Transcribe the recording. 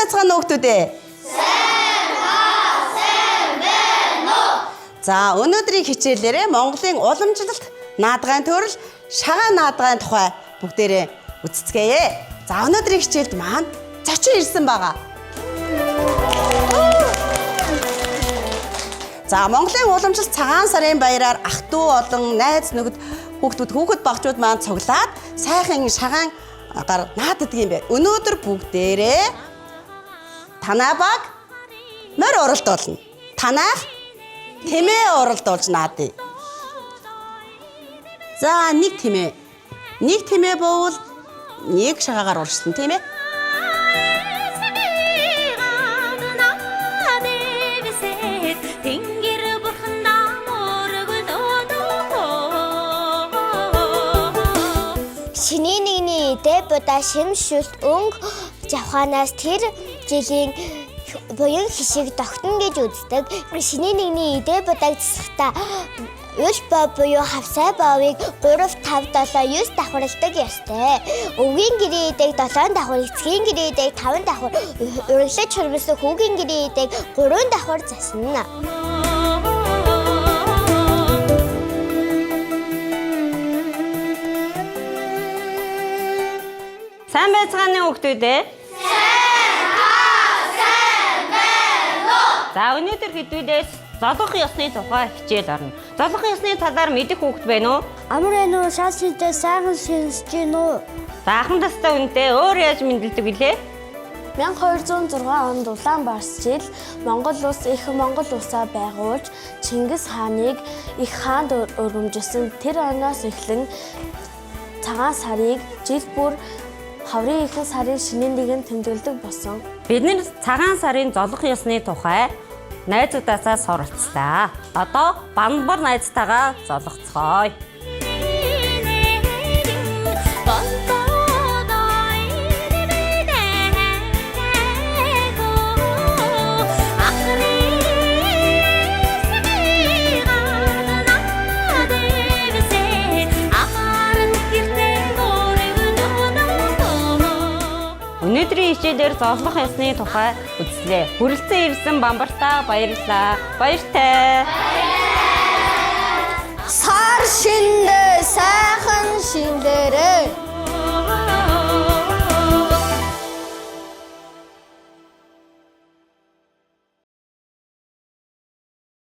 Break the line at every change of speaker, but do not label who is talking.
байцгаана уу хүүхдүүд ээ?
Сайн байна уу?
За, өнөөдрийн хичээлээрээ Монголын уламжлалт наадгайн төрөл шагаан наадгайн тухай бүгдээрээ үзцгээе. За, өнөөдрийн хичээлд маань зочин ирсэн байгаа. За, Монголын уламжлалт цагаан сарын баяраар ах トゥ олон найз нөхөд хүүхэд багчууд маань цуглаад сайхан шагаан гар нааддаг юм бэ. Өнөөдөр бүгдээрээ танай баг морь оролдуулна. Танайх тэмээ оролдуулж наадъя. За, нэг тэмээ. Нэг тэмээ бовол нэг шагаагаар уршилна, тийм ээ?
Шинийн нэгний идэ будаа шимшүүлт өнгө жавханаас тэр жилийн буян хишиг тогтно гэж үздэг. Шинийн нэгний идэ будааг засахдаа юл буюу хавсай бовыг 3, 5, 7, 9 давхарладаг ёстой. Өвгийн гэрийн идэг 7 давхар, эцгийн гэрийн идэг 5 давхар, урагшлаж хурмсан хүүгийн гэрийн идэг 3 давхар засна.
Сайн байцгаана уу хүүхдүүд ээ?
Сайн байна уу?
За, өнөөдөр хэдүүлээс золгох ёсны тухай хичээл орно. Золгох ёсны талаар мэдэх хүүхэд байна уу?
Амар энэ шаашинтай сайхан шинжиж гин үү?
За, ахын тастай үнэтэй өөр яаж мэдлдэг билээ?
1206 онд Улаанбаатар жил Монгол улс их Монгол улсаа байгуулж Чингис хааныг их хаанд өргөмжилсөн. Тэр оноос эхлэн цагаан сарыг жил бүр хаврын ихэнх сарын шинийн нэгэн тэмдэглэдэг болсон.
Бид нэр цагаан сарын золгох ёсны тухай найзуудаасаа суралцлаа. Одоо Банбар найзтайгаа золгоцгоё. Өнөөдрийн хичээлээр золгох ёсны тухай үзлээ. Хүрэлцэн ирсэн Банбартаа баярлалаа. Баяртай.